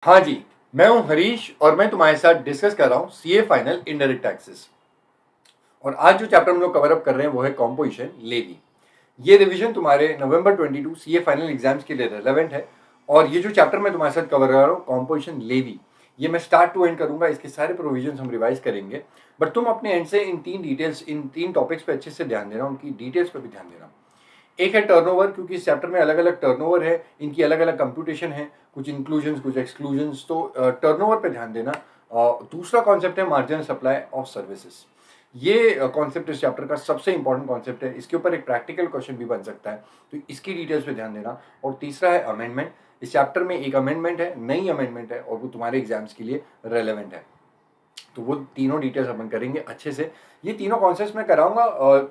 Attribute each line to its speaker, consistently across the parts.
Speaker 1: हाँ जी, मैं हूं हरीश और मैं तुम्हारे साथ डिस्कस कर रहा हूं सीए फाइनल इनडायरेक्ट टैक्सेस। और आज जो चैप्टर हम लोग कवर अप कर रहे हैं वो है कॉम्पोजिशन लेवी। ये रिवीजन तुम्हारे नवंबर 22 सीए फाइनल एग्जाम्स के लिए रेलेवेंट है। और ये जो चैप्टर मैं तुम्हारे साथ कवर कर रहा हूँ कॉम्पोजिशन लेवी, ये मैं स्टार्ट टू एंड करूंगा, इसके सारे प्रोविजन हम रिवाइज करेंगे। बट तुम अपने एंड से इन तीन टॉपिक्स पे अच्छे से ध्यान देना, उनकी डिटेल्स पे भी ध्यान देना। एक है टर्नओवर, क्योंकि इस चैप्टर में अलग अलग टर्नओवर है, इनकी अलग अलग कंप्यूटेशन है, कुछ इंक्लूजन कुछ एक्सक्लूजन्स, तो टर्नओवर पे ध्यान देना। दूसरा कॉन्सेप्ट है मार्जिनल सप्लाई ऑफ सर्विसेज। ये कॉन्सेप्ट इस चैप्टर का सबसे इंपॉर्टेंट कॉन्सेप्ट है, इसके ऊपर एक प्रैक्टिकल क्वेश्चन भी बन सकता है, तो इसकी डिटेल्स पे ध्यान देना। और तीसरा है अमेंडमेंट। इस चैप्टर में एक अमेंडमेंट है, नई अमेंडमेंट है, और वो तुम्हारे एग्जाम्स के लिए रेलेवेंट है। तो वो तीनों डिटेल्स अपन करेंगे अच्छे से। ये तीनों कॉन्सेप्ट्स मैं कराऊंगा,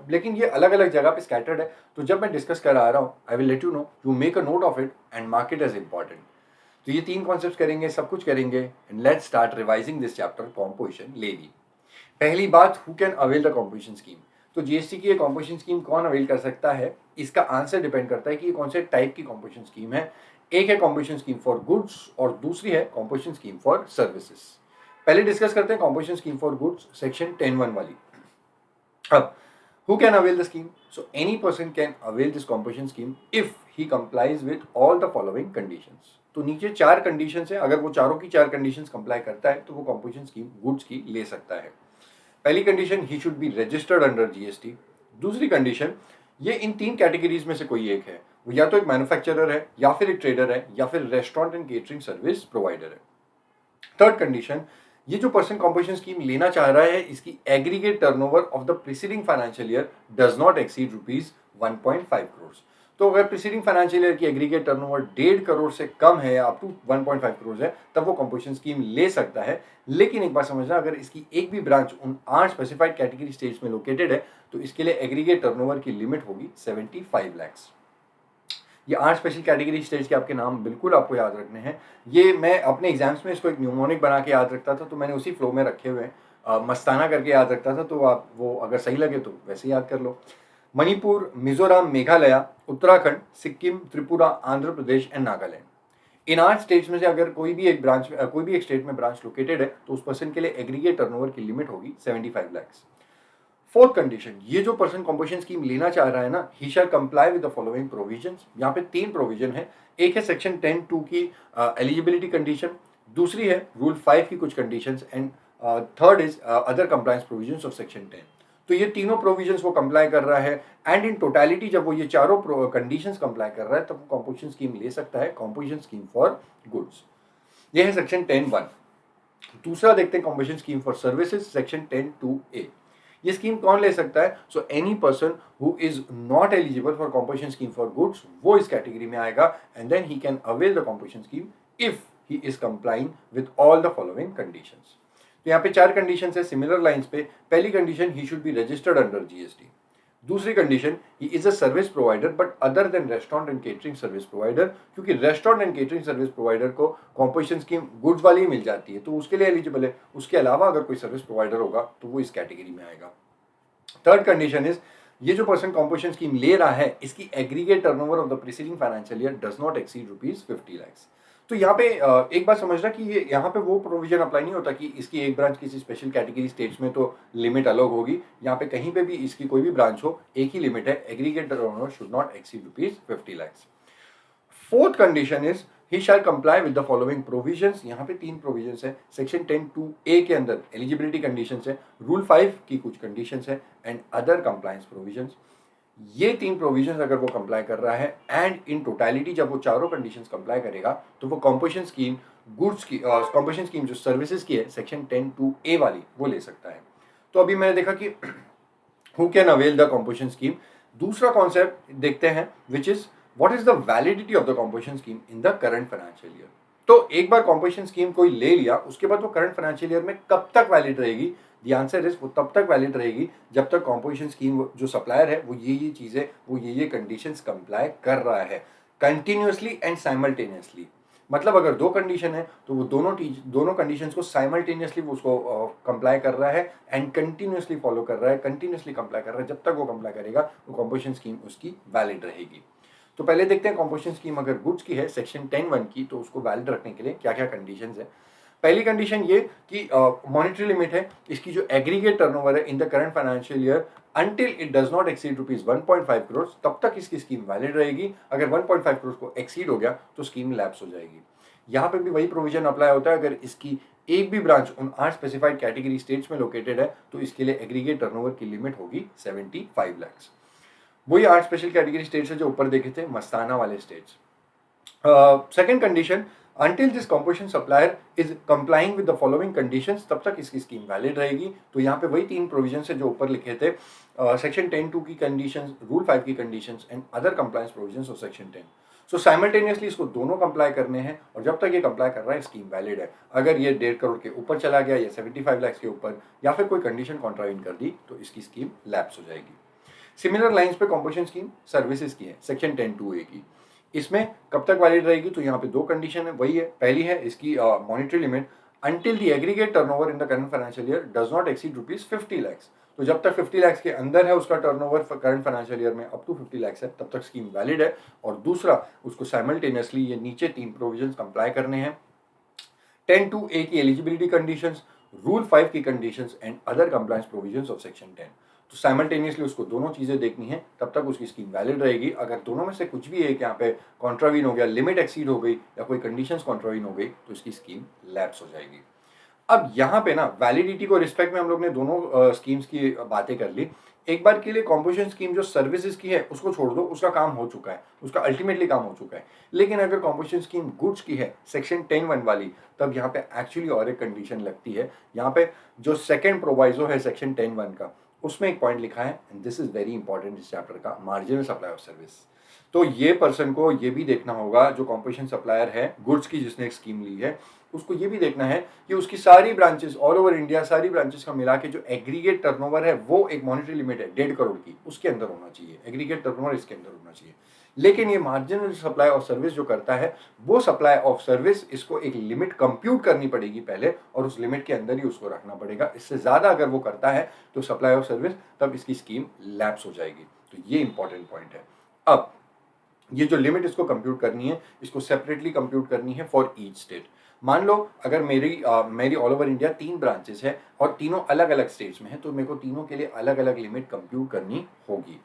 Speaker 1: लेकिन ये अलग अलग जगह पे स्कैटर्ड है, तो जब मैं डिस्कस करा आ रहा हूँ I will let you know, you make a note of it and mark it as important. तो ये तीन कॉन्सेप्ट्स करेंगे, सब कुछ करेंगे, and let's start revising this chapter composition levy. पहली बात, who can avail the composition scheme. तो जीएसटी की ये कॉम्पोजिशन स्कीम कौन अवेल कर सकता है, इसका आंसर डिपेंड करता है कि ये कौन से टाइप की कॉम्पोजिशन स्कीम है। एक है कॉम्पोजिशन स्कीम फॉर गुड्स और दूसरी है कॉम्पोजिशन स्कीम फॉर सर्विसेज। पहले डिस्कस करते हैं composition scheme for goods, section 10(1) वाली। अब who can avail the scheme? So any person can avail this composition scheme if he complies with all the following conditions. तो नीचे चार conditions है, अगर वो चारों की चार कंडीशंस कंप्लाई करता है तो वो कॉम्पोजिशन स्कीम गुड्स की ले सकता है। पहली condition, he should be registered under GST. दूसरी कंडीशन, ये इन तीन कैटेगरीज में से कोई एक है, वो या तो एक मैन्युफैक्चरर है, या फिर एक ट्रेडर है, या फिर restaurant and catering service provider है। थर्ड कंडीशन, ये जो पर्सन कॉम्पोजिशन स्कीम लेना चाह रहा है, इसकी aggregate turnover of the preceding financial year does not exceed ₹1.5 crore. तो अगर प्रीसीडिंग फाइनेंशियल ईयर की एग्रीगेट टर्नओवर 1.5 करोड़ से कम है या अप टू 1.5 करोड़ है, तब वो कॉम्पोजिशन स्कीम ले सकता है। लेकिन एक बात समझना, अगर इसकी एक भी ब्रांच उन 8 स्पेसिफाइड कैटेगरी स्टेट्स में लोकेटेड है तो इसके लिए एग्रीगेट टर्नओवर की लिमिट होगी 75 लाख। ये 8 स्पेशल कैटेगरी स्टेज के आपके नाम बिल्कुल आपको याद रखने हैं। ये मैं अपने एग्जाम्स में इसको एक न्यूमोनिक बना के याद रखता था, तो मैंने उसी फ्लो में रखे हुए हैं। मस्ताना करके याद रखता था, तो आप वो अगर सही लगे तो वैसे याद कर लो। Manipur, Mizoram, Meghalaya, Uttarakhand, Sikkim, Tripura, Andhra Pradesh and Nagaland. In 8 states में से अगर कोई भी एक स्टेट में ब्रांच लोकेटेड है तो उस पर्सन के लिए एग्रीगेट टर्नओवर की लिमिट होगी 75 लाख। फोर्थ कंडीशन, ये जो पर्सन कॉम्पोजिशन स्कीम लेना चाह रहा है ना, he shall comply with the following provisions. यहाँ पे 3 प्रोविजन है। एक है सेक्शन 10(2) की एलिजिबिलिटी कंडीशन, दूसरी है रूल 5 की कुछ conditions, and third is other compliance provisions of section 10। तो ये तीनों प्रोविजंस वो कंप्लाई कर रहा है, एंड इन टोटलिटी जब वो ये चारों कंडीशंस कंप्लाई कर रहा है तब वो कॉम्पोजिशन स्कीम ले सकता है, कॉम्पोजिशन स्कीम फॉर गुड्स। ये है सेक्शन 10(1). दूसरा देखते हैं composition scheme for services, section 10(2)(a). ये स्कीम कौन ले सकता है? So any person who is not eligible for composition scheme for goods, वो इस कैटेगरी में आएगा, and then he can avail the composition scheme if he is complying with all the following conditions. तो यहाँ पे 4 कंडीशंस है similar lines पे। पहली condition, he should be registered under GST. दूसरी condition, he is a service provider but other than restaurant and catering service provider, क्योंकि restaurant and catering service provider को composition scheme goods वाली ही मिल जाती है, तो उसके लिए एलिजिबल है। उसके अलावा अगर कोई सर्विस प्रोवाइडर होगा तो वो इस कैटेगरी में आएगा। थर्ड कंडीशन इज, ये जो पर्सन कॉम्पोजिशन स्कीम ले रहा है इसकी aggregate turnover of the preceding financial year does not exceed ₹50 lakh. तो यहाँ पे एक बात समझना कि ये यहाँ पे वो प्रोविजन अप्लाई नहीं होता कि इसकी एक ब्रांच किसी स्पेशल कैटेगरी स्टेट्स में तो लिमिट अलग होगी। यहाँ पे कहीं पे भी इसकी कोई भी ब्रांच हो, एक ही लिमिट है, aggregate turnover should not exceed ₹50 lakh. Fourth condition is, he shall comply with the following provisions. यहाँ पे 3 प्रोविजंस है। सेक्शन 10(2)(a) के अंदर एलिजिबिलिटी कंडीशंस है, रूल 5 की कुछ कंडीशंस है, एंड अदर कंप्लायंस प्रोविजंस। ये 3 प्रोविजंस अगर वो कंप्लाई कर रहा है, एंड इन टोटलिटी जब वो चारों कंडीशंस कंप्लाई करेगा, तो वो कॉम्पोजिशन स्कीम गुड्स की कॉम्पोजिशन स्कीम जो सर्विसेज की है सेक्शन 10(2)(a) वाली, वो ले सकता है। तो अभी मैंने देखा कि who can avail the composition scheme. दूसरा कॉन्सेप्ट देखते हैं, which is what is the validity of the composition scheme in the current financial year. तो एक बार कॉम्पोजिशन स्कीम कोई ले लिया, उसके बाद वो करंट फाइनेंशियल ईयर में कब तक वैलिड रहेगी? द आंसर इज, वो तब तक वैलिड रहेगी जब तक कॉम्पोजिशन स्कीम जो सप्लायर है वो ये चीजें, वो ये कंडीशंस कंप्लाई कर रहा है कंटिन्यूअसली एंड साइमल्टेनियसली। मतलब अगर 2 कंडीशन है तो वो दोनों कंडीशंस को साइमल्टेनियसली वो उसको कंप्लाई कर रहा है, एंड कंटिन्यूअसली फॉलो कर रहा है, कंटिन्यूअसली कंप्लाई कर रहा है। जब तक वो कंप्लाई करेगा वो कॉम्पोजिशन स्कीम उसकी वैलिड रहेगी। तो पहले देखते हैं कॉम्पोजिशन स्कीम अगर गुड्स की है सेक्शन 10(1) की, तो उसको वैलिड रखने के लिए क्या क्या कंडीशंस है। पहली कंडीशन ये कि मॉनेटरी लिमिट है, इसकी जो एग्रीगेट टर्नओवर है in the current financial year until it does not exceed rupees 1.5 crore, तब तक इसकी स्कीम वैलिड रहेगी। अगर 1.5 करोड़ को एक्सीड हो गया तो स्कीम लैप्स हो जाएगी। यहाँ पे भी वही प्रोविजन अप्लाई होता है, अगर इसकी एक भी ब्रांच उन 8 स्पेसिफाइड कैटेगरी स्टेट्स में लोकेटेड है तो इसके लिए एग्रीगेट टर्नओवर की लिमिट होगी 75 लाख। वही 8 स्पेशल कैटेगरी स्टेट्स है जो ऊपर देखे थे, मस्ताना वाले states. Second condition, until this composition supplier is complying with the following conditions, तब तक इसकी स्कीम वैलिड रहेगी। तो यहाँ पे वही 3 प्रोविजन है जो ऊपर लिखे थे, सेक्शन 10(2) की कंडीशंस, रूल 5 की conditions and other compliance provisions of section 10। So simultaneously इसको दोनों कंप्लाई करने हैं और जब तक ये कंप्लाई कर रहा है स्कीम वैलिड है। अगर ये 1.5 करोड़ के ऊपर चला गया या 75 लाख के ऊपर या फिर कोई कंडीशन कॉन्ट्राइन कर दी तो इसकी स्कीम लैप्स हो जाएगी। सिमिलर लाइंस पे कॉम्पोजिशन स्कीम सर्विसेज की है, सेक्शन 10(2)(a) की। इसमें कब तक वैलिड रहेगी, तो यहाँ पे 2 कंडीशन है, वही है। पहली है इसकी monetary limit until the aggregate turnover in the current financial year does not exceed rupees 50 lakh. तो जब तक 50 लाख के अंदर है उसका टर्नओवर करंट फाइनेंशियल ईयर में अप टू 50 लाख है, तब तक स्कीम वैलिड है। और दूसरा, उसको साइमल्टेनियसली ये नीचे 3 प्रोविजन कंप्लाई करने हैं, 10(2)(a) की एलिजिबिलिटी कंडीशंस, रूल 5 की conditions and other compliance provisions of section 10। तो साइमल्टेनियसली उसको दोनों चीजें देखनी है, तब तक उसकी स्कीम वैलिड रहेगी। अगर दोनों में से कुछ भी एक यहाँ पे कॉन्ट्रावीन हो गया, लिमिट एक्सीड हो गई या कोई कंडीशंस कॉन्ट्रावीन हो गई तो इसकी स्कीम लैप्स हो जाएगी। अब यहाँ पे ना वैलिडिटी को रिस्पेक्ट में हम लोग ने दोनों स्कीम्स की बातें कर ली। एक बार के लिए कॉम्पोजिशन स्कीम जो सर्विसेज की है उसको छोड़ दो, उसका काम हो चुका है, उसका अल्टीमेटली काम हो चुका है। लेकिन अगर कॉम्पोजिशन स्कीम गुड्स की है सेक्शन 10(1) वाली, तब यहाँ पे एक्चुअली और एक कंडीशन लगती है। यहाँ पे जो सेकेंड प्रोवाइजो है सेक्शन 10(1) का, उसमें एक पॉइंट लिखा है, and this is very important इस चैप्टर का, मार्जिनल सप्लाई ऑफ सर्विस। तो ये पर्सन को ये भी देखना होगा, जो कॉम्पोजिशन सप्लायर है गुड्स की जिसने एक स्कीम ली है, उसको ये भी देखना है कि उसकी सारी ब्रांचेस ऑल ओवर इंडिया, सारी ब्रांचेस का मिला के जो एग्रीगेट टर्नओवर है वो एक मॉनेटरी लिमिट है 1.5 करोड़ की, उसके अंदर होना चाहिए। एग्रीगेट टर्नओवर इसके अंदर होना चाहिए। लेकिन ये मार्जिनल सप्लाई ऑफ सर्विस जो करता है, वो सप्लाई ऑफ सर्विस इसको एक लिमिट कंप्यूट करनी पड़ेगी पहले, और उस लिमिट के अंदर ही उसको रखना पड़ेगा। इससे ज्यादा अगर वो करता है तो सप्लाई ऑफ सर्विस, तब इसकी स्कीम लैप्स हो जाएगी। तो ये इंपॉर्टेंट पॉइंट है। अब ये जो लिमिट इसको कंप्यूट करनी है, इसको सेपरेटली कंप्यूट करनी है फॉर ईच स्टेट। मान लो अगर मेरी ऑल ओवर इंडिया 3 ब्रांचेस है और तीनों अलग अलग स्टेट्स में है, तो मेरे को तीनों के लिए अलग अलग लिमिट कंप्यूट करनी होगी।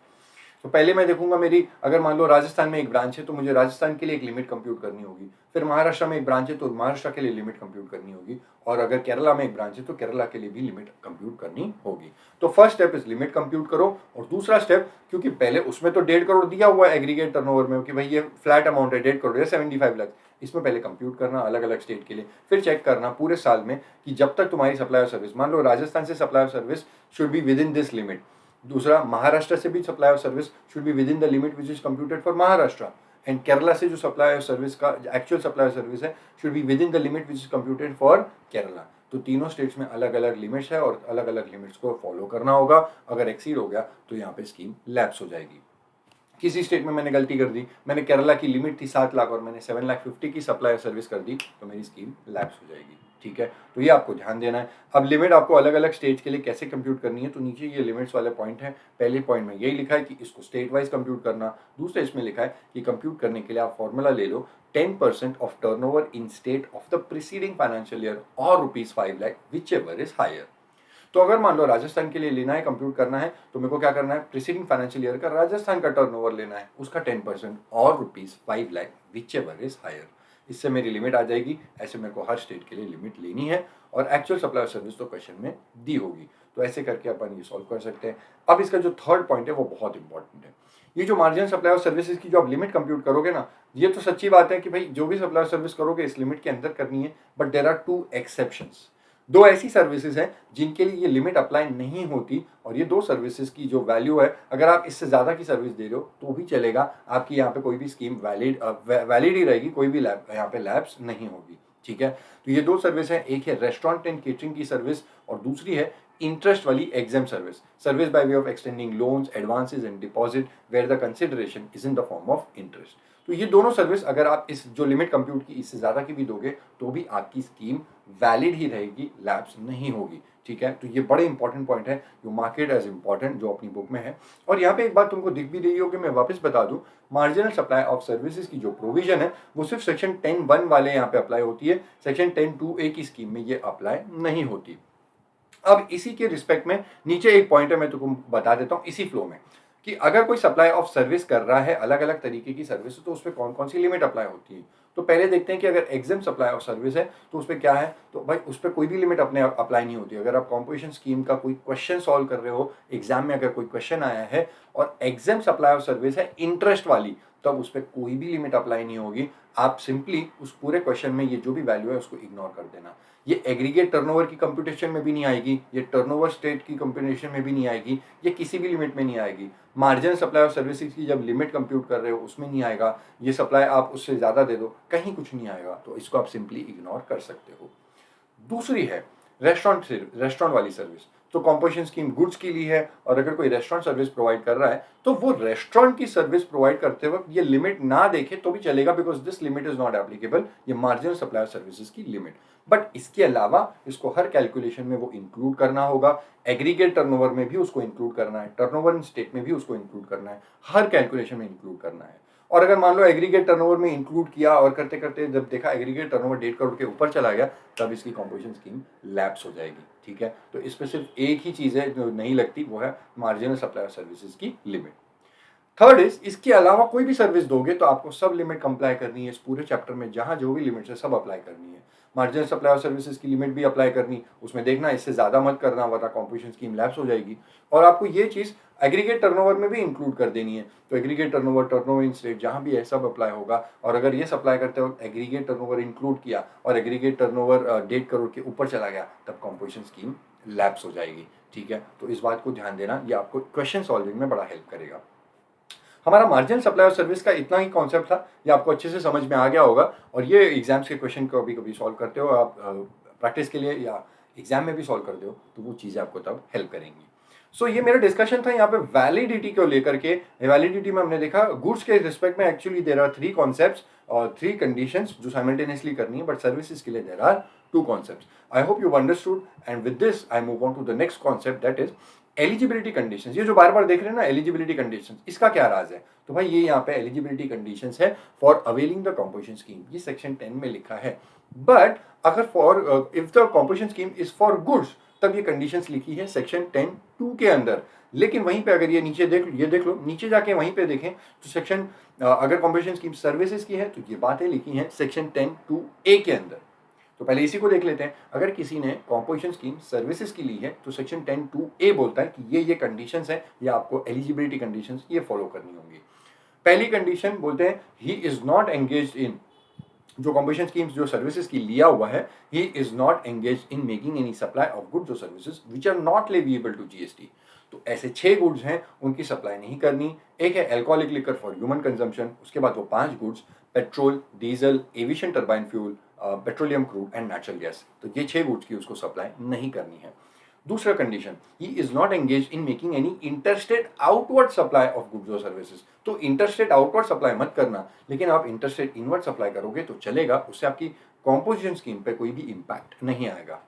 Speaker 1: तो पहले मैं देखूंगा मेरी, अगर मान लो राजस्थान में एक ब्रांच है तो मुझे राजस्थान के लिए एक लिमिट कंप्यूट करनी होगी। फिर महाराष्ट्र में एक ब्रांच है तो महाराष्ट्र के लिए लिमिट कंप्यूट करनी होगी। और अगर केरला में एक ब्रांच है तो केरला के लिए भी लिमिट कंप्यूट करनी होगी। तो first step is limit compute करो, और दूसरा स्टेप, क्योंकि पहले उसमें तो 1.5 करोड़ दिया हुआ है एग्रीगेट टर्नओवर में कि भाई ये फ्लैट अमाउंट है 1.5 करोड़ या 75 लाख, इसमें पहले कंप्यूट करना अलग अलग स्टेट के लिए, फिर चेक करना पूरे साल में कि जब तक तुम्हारी सप्लाई ऑफ सर्विस, मान लो राजस्थान से supply of service should be with in this limit. दूसरा, महाराष्ट्र से भी supply of service should be with in the limit which is computed for Maharashtra. And Kerala से जो सप्लाई ऑफ सर्विस का एक्चुअल सप्लाई ऑफ सर्विस है should be with in the limit which is computed for Kerala. तो तीनों states में अलग अलग limits है और अलग अलग लिमिट्स को फॉलो करना होगा। अगर एक्सीड हो गया तो यहाँ पे स्कीम लैप्स हो जाएगी। किसी स्टेट में मैंने गलती कर दी, मैंने केरला की लिमिट थी 7 लाख और मैंने 7,50,000 की सप्लाई सर्विस कर दी, तो मेरी स्कीम लैप्स हो जाएगी। ठीक है, तो ये आपको ध्यान देना है। अब लिमिट आपको अलग अलग स्टेट के लिए कैसे कंप्यूट करनी है, तो नीचे ये लिमिट्स वाले पॉइंट है। पहले पॉइंट में यही लिखा है कि इसको स्टेट वाइज कंप्यूट करना। दूसरे इसमें लिखा है कि कंप्यूट करने के लिए आप फॉर्मूला ले लो, 10% of turnover in state of the preceding financial year और ₹5 lakh whichever is higher. तो अगर मान लो राजस्थान के लिए लेना है, कंप्यूट करना है, तो मेरे को क्या करना है, प्रीसीडिंग फाइनेंशियल ईयर का राजस्थान का टर्नओवर लेना है, उसका 10% और ₹5 lakh whichever is higher. इससे मेरी लिमिट आ जाएगी। ऐसे मेरे को हर स्टेट के लिए लिमिट लेनी है और एक्चुअल सप्लाई सर्विस तो क्वेश्चन में दी होगी। तो ऐसे करके अपन ये सॉल्व कर सकते हैं। अब इसका जो थर्ड पॉइंट है वो बहुत इंपॉर्टेंट है। ये जो मार्जिनल सप्लाई ऑफ सर्विसेज की जो आप लिमिट कंप्यूट करोगे ना, ये तो सच्ची बात है कि भाई जो भी सप्लाई सर्विस करोगे इस लिमिट के अंदर करनी है, बट देयर आर 2 एक्सेप्शंस। 2 ऐसी सर्विसेज हैं जिनके लिए ये लिमिट अप्लाई नहीं होती, और ये 2 सर्विसेज की जो वैल्यू है, अगर आप इससे ज्यादा की सर्विस दे रहे हो तो भी चलेगा, आपकी यहाँ पे कोई भी स्कीम वैलिड ही रहेगी, कोई भी यहाँ पे लैप्स नहीं होगी। ठीक है, तो ये 2 सर्विस है, एक है रेस्टोरेंट एंड केटरिंग की सर्विस और दूसरी है इंटरेस्ट वाली exempt service by way of extending loans, advances and deposit where the consideration is in the form of interest. तो ये दोनों सर्विस अगर आप इस जो लिमिट कंप्यूट की इससे ज्यादा की भी दोगे तो भी आपकी स्कीम वैलिड ही रहेगी, लैप्स नहीं होगी। ठीक है, तो ये बड़े इंपॉर्टेंट पॉइंट है, you mark it as important जो अपनी बुक में है। और यहाँ पे एक बात तुमको दिख भी रही होगी, मैं वापस बता दूं, मार्जिनल सप्लाई ऑफ सर्विसेज की जो प्रोविजन है वो सिर्फ सेक्शन 10(1) वाले यहाँ पे अप्लाई होती है, सेक्शन 10(2)(a) की स्कीम में ये अप्लाई नहीं होती। अब इसी के रिस्पेक्ट में नीचे एक पॉइंट है, मैं तुमको बता देता हूँ इसी फ्लो में, कि अगर कोई सप्लाई ऑफ सर्विस कर रहा है, अलग अलग तरीके की सर्विस, तो उस पर कौन कौन सी लिमिट अप्लाई होती है। तो पहले देखते हैं कि अगर एग्जाम सप्लाई ऑफ सर्विस है तो उस पर क्या है, तो भाई उस पर कोई भी लिमिट अपने अप्लाई नहीं होती। अगर आप कॉम्पोजिशन स्कीम का कोई क्वेश्चन सॉल्व कर रहे हो, एग्जाम में अगर कोई क्वेश्चन आया है और एग्जाम सप्लाई ऑफ सर्विस है इंटरेस्ट वाली, तब उस पर कोई भी लिमिट अप्लाई नहीं होगी। आप सिंपली उस पूरे क्वेश्चन में ये जो भी वैल्यू है उसको इग्नोर कर देना। ये एग्रीगेट टर्नओवर की कंप्यूटेशन में भी नहीं आएगी, ये टर्नओवर स्टेट की कंप्यूटेशन में भी नहीं आएगी, ये किसी भी लिमिट में नहीं आएगी। मार्जिन सप्लाई ऑफ सर्विसेज की जब लिमिट कंप्यूट कर रहे हो उसमें नहीं आएगा। ये सप्लाई आप उससे ज़्यादा दे दो, कहीं कुछ नहीं आएगा, तो इसको आप सिंपली इग्नोर कर सकते हो। दूसरी है रेस्टोरेंट वाली सर्विस। तो कॉम्पोजिशन स्कीम गुड्स के लिए है, और अगर कोई रेस्टोरेंट सर्विस प्रोवाइड कर रहा है तो वो रेस्टोरेंट की सर्विस प्रोवाइड करते वक्त ये लिमिट ना देखे तो भी चलेगा, because this limit is not applicable, ये मार्जिनल सप्लाई सर्विसेज की लिमिट। बट इसके अलावा इसको हर कैलकुलेशन में वो इंक्लूड करना होगा, एग्रीगेट टर्नओवर में भी उसको इंक्लूड करना है, टर्नओवर इन स्टेट में भी उसको इंक्लूड करना है, हर कैलकुलेशन में इंक्लूड करना है। और अगर मान लो एग्रीगेट टर्नओवर में इंक्लूड किया और करते करते जब देखा एग्रीगेट टर्नओवर 1.5 करोड़ के ऊपर चला गया, तब इसकी कॉम्पोजिशन स्कीम लैप्स हो जाएगी। ठीक है, तो इस पर सिर्फ एक ही चीज़ है जो नहीं लगती, वो है मार्जिनल सप्लाई सर्विसेज की लिमिट। थर्ड इज, इसके अलावा कोई भी सर्विस दोगे तो आपको सब लिमिट कंप्लाई करनी है। इस पूरे चैप्टर में जहां जो भी लिमिट्स है सब अप्लाई करनी है। मार्जिनल सप्लाई सर्विसेज की लिमिट भी अप्लाई करनी, उसमें देखना इससे ज्यादा मत करना वरना कॉम्पोजिशन स्कीम लैप्स हो जाएगी। और आपको ये चीज एग्रीगेट टर्नओवर में भी इंक्लूड कर देनी है। तो एग्रीगेट टर्नओवर इन स्टेट जहां भी है सब अप्लाई होगा। और अगर ये सप्लाई करते वक्त एग्रीगेट टर्नओवर इंक्लूड किया और एग्रीगेट टर्नओवर 1.5 करोड़ के ऊपर चला गया, तब कॉम्पोजिशन स्कीम लैप्स हो जाएगी। ठीक है, तो इस बात को ध्यान देना, ये आपको क्वेश्चन सॉल्विंग में बड़ा हेल्प करेगा। हमारा मार्जिनल सप्लाई ऑफ सर्विस का इतना ही कॉन्सेप्ट था, ये आपको अच्छे से समझ में आ गया होगा। और ये एग्जाम्स के क्वेश्चन कभी कभी सॉल्व करते हो आप प्रैक्टिस के लिए या एग्जाम में भी सॉल्व करते हो, तो वो चीज़ें आपको तब हेल्प करेंगी। सो ये मेरा डिस्कशन था यहाँ पे वैलिडिटी को लेकर के। वैलिडिटी में हमने देखा गुड्स के रिस्पेक्ट में एक्चुअली देयर आर 3 कॉन्सेप्ट्स और 3 कंडीशंस जो साइमल्टेनियसली करनी है, बट सर्विसेज के लिए there are 2 concepts. I hope you understood, and with this I move on to the next concept, that is eligibility conditions. ये जो बार बार देख रहे हैं ना एलिजिबिलिटी कंडीशंस, इसका क्या राज है। तो भाई ये यहाँ पे एलिजिबिलिटी कंडीशंस है for availing the composition scheme, ये सेक्शन 10 में लिखा है। बट अगर for if the composition scheme is for goods, तब ये कंडीशंस लिखी है सेक्शन 10(2) के अंदर। लेकिन वहीं पे अगर ये नीचे देख लो नीचे जाके वहीं पे देखें तो सेक्शन अगर कॉम्पोजिशन स्कीम सर्विसेज की है तो ये बातें लिखी हैं सेक्शन 10(2)(a) के अंदर। तो पहले इसी को देख लेते हैं। अगर किसी ने कॉम्पोजिशन स्कीम सर्विसेज की ली है तो सेक्शन 10(2)(a) बोलता है कि ये कंडीशंस है, ये आपको एलिजिबिलिटी कंडीशंस ये फॉलो करनी होंगी। पहली कंडीशन बोलते हैं he is not engaged in, जो कॉम्पोजिशन स्कीम्स जो सर्विसेज की लिया हुआ है, he is not engaged in making any supply of goods और services which are not leviable to GST. तो ऐसे 6 गुड्स हैं, उनकी सप्लाई नहीं करनी। एक है alcoholic liquor for human consumption, उसके बाद वो 5 goods petrol, diesel, aviation turbine fuel, petroleum crude and natural gas. तो ये 6 गुड्स की उसको सप्लाई नहीं करनी है। दूसरा condition, he is not engage in making any interstate outward supply of goods और सर्विसेज। तो इंटरस्टेट आउटवर्ड सप्लाई मत करना, लेकिन आप इंटरस्टेट इनवर्ड सप्लाई करोगे तो चलेगा, उससे आपकी कॉम्पोजिशन स्कीम पे कोई भी इंपैक्ट नहीं आएगा।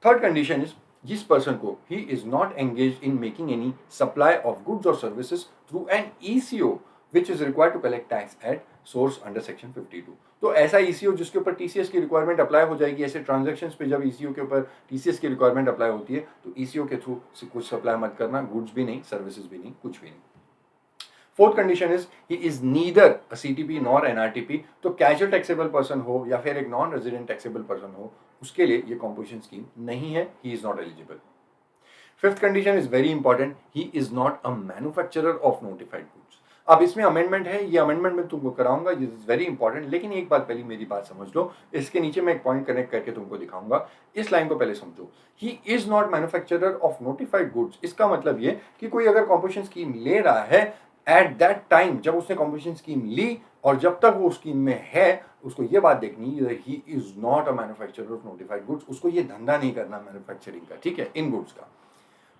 Speaker 1: थर्ड कंडीशन इज जिस पर्सन को he is not engage in making any supply of goods और services through an ECO which is required to collect tax at source under section 52। तो ऐसा ईसीओ जिसके ऊपर टीसीएस की रिक्वायरमेंट अप्लाई हो जाएगी। ऐसे ट्रांजैक्शंस पे जब ईसीओ के ऊपर टीसीएस की रिक्वायरमेंट अप्लाई होती है तो ईसीओ के थ्रू से कुछ सप्लाई मत करना, गुड्स भी नहीं, सर्विसेज भी नहीं, कुछ भी नहीं। Fourth condition is he is neither a CTP nor NRTP. तो कैजुअल टैक्सेबल पर्सन हो या फिर एक नॉन रेजिडेंट टैक्सेबल पर्सन हो, उसके लिए ये कॉम्पोजिशन स्कीम नहीं है, he is not eligible. Fifth condition is very important, he is not a manufacturer of notified goods. अब इसमें अमेंडमेंट है, ये अमेंडमेंट मैं तुमको कराऊंगा, ये इज वेरी इंपॉर्टेंट। लेकिन एक बात पहले मेरी बात समझ लो, इसके नीचे मैं एक पॉइंट कनेक्ट करके तुमको दिखाऊंगा। इस लाइन को पहले समझो, ही is not manufacturer of notified goods. इसका मतलब ये कि कोई अगर कॉम्पोजिशन स्कीम ले रहा है एट दैट टाइम, जब उसने कॉम्पोजिशन स्कीम ली और जब तक वो स्कीम में है, उसको ये बात देखनी ही is not a manufacturer of notified goods. उसको ये धंधा नहीं करना मैन्युफैक्चरिंग का, ठीक है, इन गुड्स का,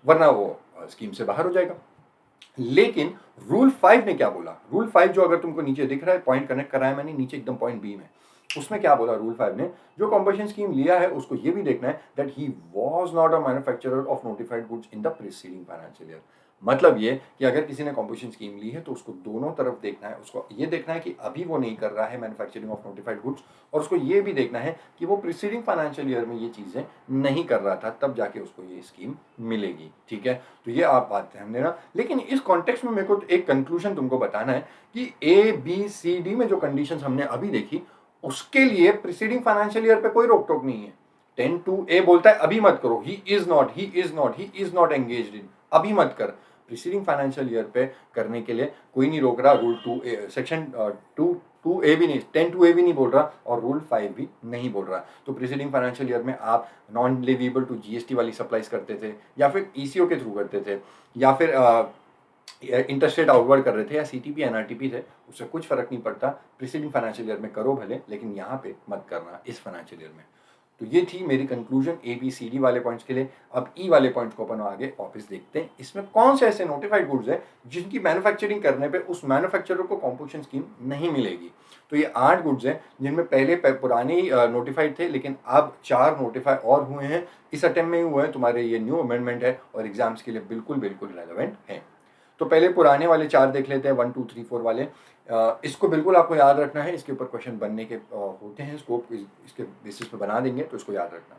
Speaker 1: वरना वो स्कीम से बाहर हो जाएगा। लेकिन रूल 5 ने क्या बोला, रूल 5 जो अगर तुमको नीचे दिख रहा है, पॉइंट कनेक्ट कराया मैंने नीचे एकदम पॉइंट बी में, उसमें क्या बोला रूल 5 ने, जो कंपल्शन स्कीम लिया है उसको ये भी देखना है that he was not a manufacturer of notified goods in the preceding financial year. मतलब ये कि अगर किसी ने कंपल्शन स्कीम ली है तो उसको दोनों तरफ देखना है, उसको ये देखना है कि अभी वो नहीं कर रहा है मैन्युफैक्चरिंग ऑफ नोटिफाइड गुड्स, और उसको ये भी देखना है कि वो प्रीसीडिंग फाइनेंशियल ईयर में ये चीज़ें नहीं कर रहा था, तब जाके उसको ये स्कीम मिलेगी। ठीक है, तो ये आप बात ध्यान देना। लेकिन इस कॉन्टेक्स्ट में मेरे को एक कंक्लूजन तुमको बताना है कि ए बी सी डी में जो कंडीशंस हमने अभी देखी उसके लिए प्रीसीडिंग फाइनेंशियल ईयर पे कोई रोक टोक नहीं है। 10(2)(a) बोलता है अभी मत करो, ही इज नॉट एंगेज्ड इन, अभी मत कर। प्रीसीडिंग फाइनेंशियल ईयर पे करने के लिए कोई नहीं रोक रहा, रूल 2 सेक्शन 2(2)(a) भी नहीं, 10(2)(a) भी नहीं बोल रहा और रूल 5 भी नहीं बोल रहा। तो प्रीसीडिंग फाइनेंशियल ईयर में आप नॉन लिवेबल टू जीएसटी वाली सप्लाईज करते थे, या फिर ईसीओ के थ्रू करते थे, या फिर इंटरस्टेट आउटवर्ड कर रहे थे, या सीटीपी एनआरटीपी थे, उससे कुछ फर्क नहीं पड़ता। प्रीसीडिंग फाइनेंशियल ईयर में करो भले, लेकिन यहाँ पे मत करना इस फाइनेंशियल ईयर में। तो ये थी मेरी conclusion A B C D वाले पॉइंट्स के लिए। अब ई वाले पॉइंट्स को अपन आगे वापस देखते हैं। इसमें कौन से ऐसे नोटिफाइड गुड्स है जिनकी मैन्युफैक्चरिंग करने पे उस मैन्युफैक्चरर को कंपल्शन स्कीम नहीं मिलेगी। तो ये 8 गुड्स हैं जिनमें पहले पुराने ही नोटिफाइड थे, लेकिन अब 4 नोटिफाई और हुए हैं, इस अटेम्प्ट में ही हुए हैं। तुम्हारे ये न्यू अमेंडमेंट है और एग्जाम्स के लिए बिल्कुल बिल्कुल रेलेवेंट है। तो पहले पुराने वाले 4 देख लेते हैं, 1 2 3 4 वाले। इसको बिल्कुल आपको याद रखना है, इसके ऊपर क्वेश्चन बनने के होते हैं, स्कोप इसके बेसिस पे बना देंगे, तो इसको याद रखना।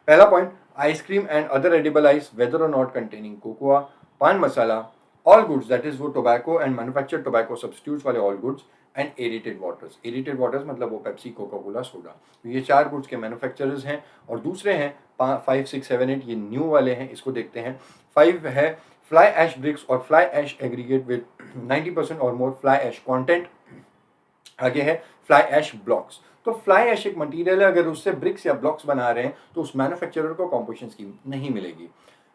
Speaker 1: पहला point, ice cream and other edible ice whether और not containing cocoa, pan masala, all goods that is वो tobacco and manufactured tobacco substitutes वाले all goods, and aerated waters. Aerated waters मतलब वो पेप्सी, कोका कोला, सोडा। तो ये 4 गुड्स के manufacturers हैं। और दूसरे हैं 5 6 7 8, ये न्यू वाले हैं, इसको देखते हैं। 5 है फ्लाई ऐश ब्रिक्स और फ्लाई ऐश एग्रीगेट विद 90% और मोर फ्लाई ऐश कंटेंट। आगे है फ्लाई ऐश ब्लॉक्स। तो फ्लाई ऐश एक मटेरियल है, अगर उससे ब्रिक्स या ब्लॉक्स बना रहे हैं तो उस मैन्युफैक्चरर को कंपोजिशन स्कीम नहीं मिलेगी।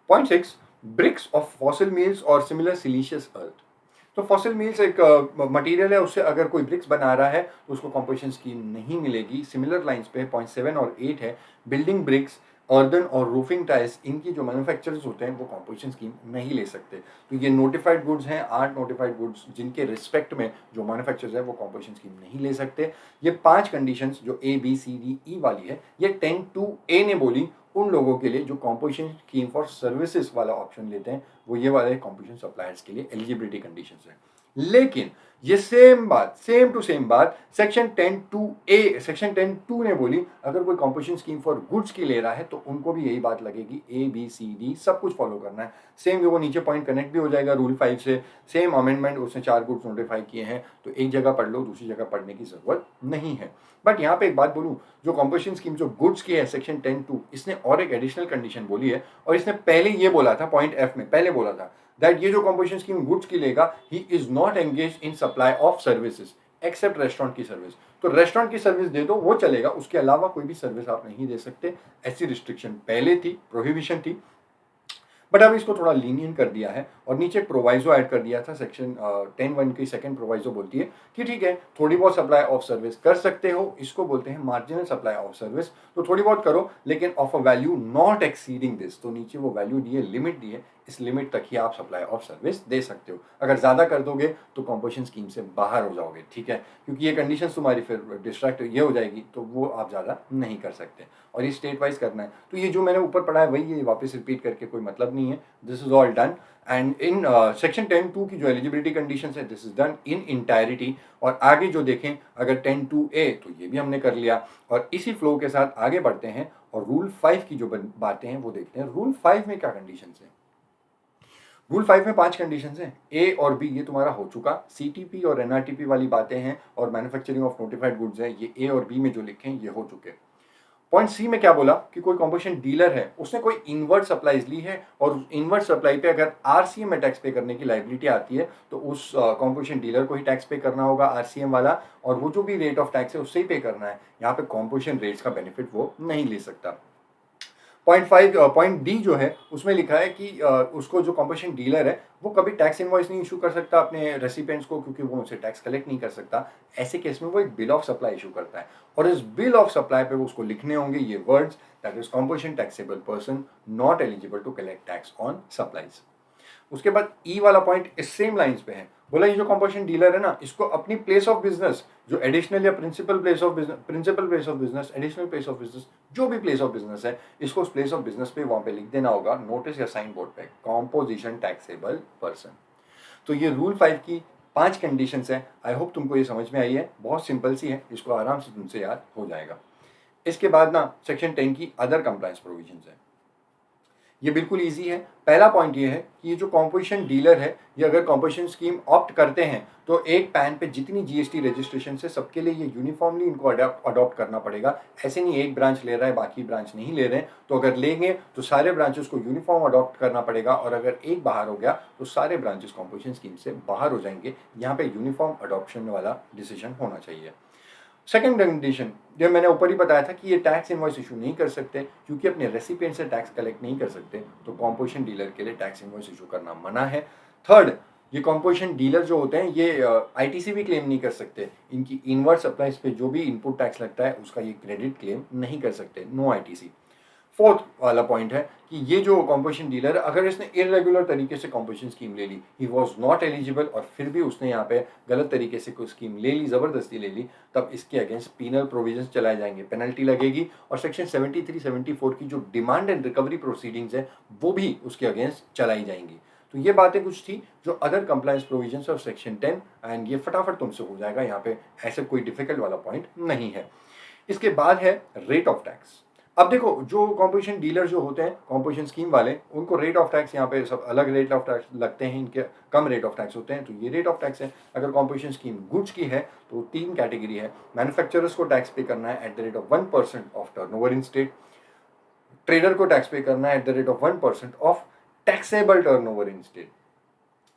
Speaker 1: Point 6, bricks of fossil meals और सिमिलर सिलीशियस अर्थ। तो फॉसिल मील्स एक मटेरियल है, उससे अगर कोई ब्रिक्स बना रहा है तो उसको कंपोजिशन स्कीम नहीं मिलेगी। सिमिलर लाइंस पे पॉइंट 7 और 8 है, बिल्डिंग ब्रिक्स, अर्दन और रूफिंग टाइल्स, इनकी जो मैन्युफैक्चरर्स होते हैं वो कंपोजिशन स्कीम नहीं ले सकते। तो ये नोटिफाइड गुड्स हैं, 8 नोटिफाइड गुड्स जिनके रिस्पेक्ट में जो मैन्युफैक्चरर्स हैं वो कंपोजिशन स्कीम नहीं ले सकते। ये 5 कंडीशंस जो ए बी सी डी ई वाली है, ये 10(2)(a) ने बोली उन लोगों के लिए जो कंपोजिशन स्कीम फॉर सर्विसेज वाला ऑप्शन लेते हैं, वो ये वाले कंपोजिशन सप्लायर्स के लिए एलिजिबिलिटी कंडीशंस हैं। लेकिन ये सेम टू सेम बात सेक्शन 10(2)(a, सेक्शन 10(2) ने बोली अगर कोई कंपोजिशन स्कीम फॉर गुड्स की ले रहा है तो उनको भी यही बात लगेगी, ए बी सी डी सब कुछ फॉलो करना है। सेम वो नीचे पॉइंट कनेक्ट भी हो जाएगा रूल 5 से। सेम अमेंडमेंट, उसने 4 गुड्स नोटिफाई किए हैं, तो एक जगह पढ़ लो, दूसरी जगह पढ़ने की जरूरत नहीं है। बट यहाँ पे एक बात बोलूँ, जो कंपोजिशन स्कीम जो गुड्स की है सेक्शन 10(2), इसने और एक एडिशनल कंडीशन बोली है, और इसने पहले ये बोला था पॉइंट एफ में, पहले बोला था दैट ये जो कंपोजिशन स्कीम गुड्स की लेगा, he is not engage in supply of services except restaurant की सर्विस। तो रेस्टोरेंट की सर्विस दे दो, वो चलेगा, उसके अलावा कोई भी सर्विस आप नहीं दे सकते। ऐसी रिस्ट्रिक्शन पहले थी, प्रोहिबिशन थी, बट अब इसको थोड़ा लीनियन कर दिया है और नीचे प्रोवाइजो ऐड कर दिया था। सेक्शन 10(1) की सेकंड प्रोवाइजो बोलती है कि ठीक है, थोड़ी बहुत सप्लाई ऑफ सर्विस कर सकते हो, इसको बोलते हैं मार्जिनल सप्लाई ऑफ सर्विस। तो थोड़ी बहुत करो, लेकिन of a value not exceeding this. तो नीचे वो वैल्यू दी है, लिमिट दी है, इस लिमिट तक ही आप सप्लाई ऑफ सर्विस दे सकते हो। अगर ज़्यादा कर दोगे तो कंपोजिशन स्कीम से बाहर हो जाओगे, ठीक है, क्योंकि ये कंडीशन तुम्हारी फिर डिस्ट्रैक्ट ये हो जाएगी, तो वो आप ज़्यादा नहीं कर सकते। और ये स्टेट वाइज करना है। तो ये जो मैंने ऊपर पढ़ा है वही ये वापस रिपीट करके कोई मतलब नहीं है। This is all done and in section 10(2) की जो एलिजिबिलिटी कंडीशंस है, this is done in entirety. और आगे जो देखें, अगर 10(2)(a तो ये भी हमने कर लिया, और इसी फ्लो के साथ आगे बढ़ते हैं और रूल 5 की जो बातें हैं वो देखते हैं। रूल 5 में क्या कंडीशंस हैं? रूल 5 में 5 कंडीशंस हैं, ए और बी ये तुम्हारा हो चुका, सीटीपी और एनआरटीपी वाली बातें हैं, और मैन्युफैक्चरिंग ऑफ नोटिफाइड गुड्स है, ये ए और बी में जो लिखे हैं ये हो चुके। पॉइंट सी में क्या बोला कि कोई कंपोजिशन डीलर है, उसने कोई इनवर्ट सप्लाईज ली है, और उस इनवर्ट सप्लाई पे अगर आरसीएम में टैक्स पे करने की लायबिलिटी आती है तो उस कंपोजिशन डीलर को ही टैक्स पे करना होगा, आरसीएम वाला, और वो जो भी रेट ऑफ टैक्स है उससे ही पे करना है। यहाँ पे कंपोजिशन रेट्स का बेनिफिट वो नहीं ले सकता। पॉइंट डी जो है उसमें लिखा है कि उसको जो कंपोजिशन डीलर है वो कभी टैक्स इनवॉइस नहीं इशू कर सकता अपने रेसिपेंट्स को, क्योंकि वो उनसे टैक्स कलेक्ट नहीं कर सकता। ऐसे केस में वो एक बिल ऑफ सप्लाई इशू करता है, और इस बिल ऑफ सप्लाई पे वो उसको लिखने होंगे ये words, that is composition taxable person not eligible to collect tax on supplies. उसके बाद ई वाला पॉइंट इस सेम लाइंस पे है, बोला ये जो कॉम्पोजिशन डीलर है ना, इसको अपनी प्लेस ऑफ बिजनेस जो एडिशनल या principal place of business, additional place of business, जो भी प्लेस ऑफ बिजनेस है, इसको उस प्लेस ऑफ बिजनेस पे वहां पे लिख देना होगा नोटिस या साइन बोर्ड पे, कॉम्पोजिशन टैक्सेबल पर्सन। तो ये रूल 5 की 5 कंडीशंस है। आई होप तुमको ये समझ में आई है, बहुत सिंपल सी है, इसको आराम से तुमसे याद हो जाएगा। इसके बाद ना सेक्शन 10 की अदर कंप्लायंस प्रोविजंस है। ये बिल्कुल इजी है। पहला पॉइंट ये है कि ये जो कॉम्पोजिशन डीलर है, ये अगर कॉम्पोजिशन स्कीम ऑप्ट करते हैं तो एक पैन पे जितनी जीएसटी रजिस्ट्रेशन से सबके लिए ये यूनिफॉर्मली इनको अडॉप्ट करना पड़ेगा। ऐसे नहीं एक ब्रांच ले रहा है बाकी ब्रांच नहीं ले रहे हैं, तो अगर लेंगे तो सारे ब्रांचेस को यूनिफॉर्म अडॉप्ट करना पड़ेगा, और अगर एक बाहर हो गया तो सारे ब्रांचेस कॉम्पोजिशन स्कीम से बाहर हो जाएंगे। यहाँ पे यूनिफॉर्म अडॉप्शन वाला डिसीजन होना चाहिए। सेकंड कंडीशन जो मैंने ऊपर ही बताया था कि ये टैक्स इनवॉइस इशू नहीं कर सकते, क्योंकि अपने रेसिपिएंट से टैक्स कलेक्ट नहीं कर सकते, तो कॉम्पोजिशन डीलर के लिए टैक्स इनवॉइस इशू करना मना है। थर्ड, ये कॉम्पोजिशन डीलर जो होते हैं ये आईटीसी भी क्लेम नहीं कर सकते। इनकी इनवर्ट सप्लाईज पे जो भी इनपुट टैक्स लगता है उसका ये क्रेडिट क्लेम नहीं कर सकते, नो आईटीसी। फोर्थ वाला पॉइंट है कि ये जो कॉम्पोजिशन डीलर है, अगर इसने इरेगुलर तरीके से कॉम्पोजिशन स्कीम ले ली, ही वॉज नॉट एलिजिबल, और फिर भी उसने यहाँ पे गलत तरीके से कोई स्कीम ले ली, जबरदस्ती ले ली, तब इसके अगेंस्ट पीनल प्रोविजंस चलाए जाएंगे, पेनल्टी लगेगी, और सेक्शन 73, 74 की जो डिमांड एंड रिकवरी प्रोसीडिंग्स है वो भी उसके अगेंस्ट चलाई जाएंगी। तो ये बातें कुछ थी जो other compliance provisions of section 10, and ये फटाफट तुमसे हो जाएगा, यहाँ पे ऐसे कोई डिफिकल्ट वाला पॉइंट नहीं है। इसके बाद है रेट ऑफ टैक्स। अब देखो, जो कॉम्पोजिशन डीलर जो होते हैं कॉम्पोजिशन स्कीम वाले, उनको रेट ऑफ टैक्स यहाँ पे सब अलग रेट ऑफ टैक्स लगते हैं, इनके कम रेट ऑफ टैक्स होते हैं, तो ये रेट ऑफ टैक्स है। अगर कॉम्पोजिशन स्कीम गुड्स की है तो 3 कैटेगरी है। मैन्युफैक्चरर्स को टैक्स पे करना है at the rate of 1% of turnover in state, trader को टैक्स पे करना है at the rate of 1% of taxable turnover in state,